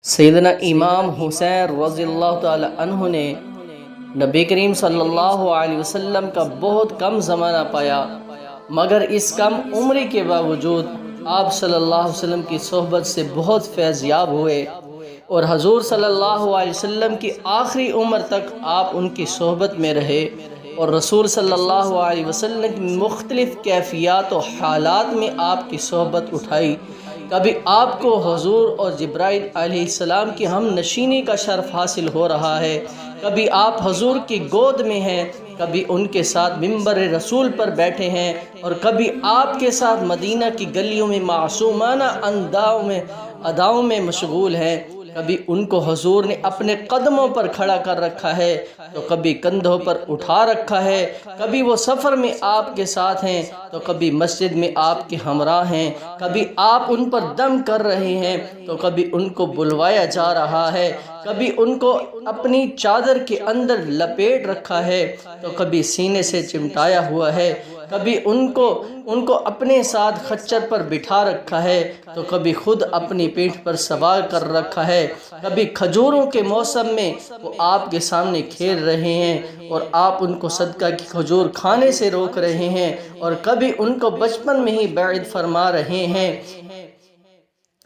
سیدنا امام حسین رضی اللہ تعالی عنہ نے نبی کریم صلی اللہ علیہ وسلم کا بہت کم زمانہ پایا، مگر اس کم عمری کے باوجود آپ صلی اللہ علیہ وسلم کی صحبت سے بہت فیض یاب ہوئے، اور حضور صلی اللہ علیہ وسلم کی آخری عمر تک آپ ان کی صحبت میں رہے، اور رسول صلی اللہ علیہ وسلم کی مختلف کیفیات و حالات میں آپ کی صحبت اٹھائی۔ کبھی آپ کو حضور اور جبرائیل علیہ السلام کی ہم نشینی کا شرف حاصل ہو رہا ہے، کبھی آپ حضور کی گود میں ہیں، کبھی ان کے ساتھ منبر رسول پر بیٹھے ہیں، اور کبھی آپ کے ساتھ مدینہ کی گلیوں میں معصومانہ اداؤں میں مشغول ہیں۔ کبھی ان کو حضور نے اپنے قدموں پر کھڑا کر رکھا ہے تو کبھی کندھوں پر اٹھا رکھا ہے، کبھی وہ سفر میں آپ کے ساتھ ہیں تو کبھی مسجد میں آپ کے ہمراہ ہیں، کبھی آپ ان پر دم کر رہے ہیں تو کبھی ان کو بلوایا جا رہا ہے، کبھی ان کو اپنی چادر کے اندر لپیٹ رکھا ہے تو کبھی سینے سے چمٹایا ہوا ہے، کبھی ان کو اپنے ساتھ خچر پر بٹھا رکھا ہے تو کبھی خود اپنی پیٹھ پر سوار کر رکھا ہے، کبھی کھجوروں کے موسم میں وہ آپ کے سامنے کھیل رہے ہیں اور آپ ان کو صدقہ کی کھجور کھانے سے روک رہے ہیں، اور کبھی ان کو بچپن میں ہی بعید فرما رہے ہیں۔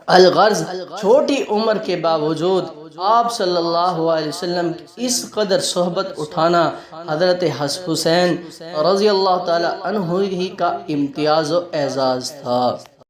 الغرض چھوٹی عمر کے باوجود آپ صلی اللہ علیہ وسلم اس قدر صحبت اٹھانا حضرت حسین رضی اللہ تعالی عنہ ہی کا امتیاز و اعزاز تھا۔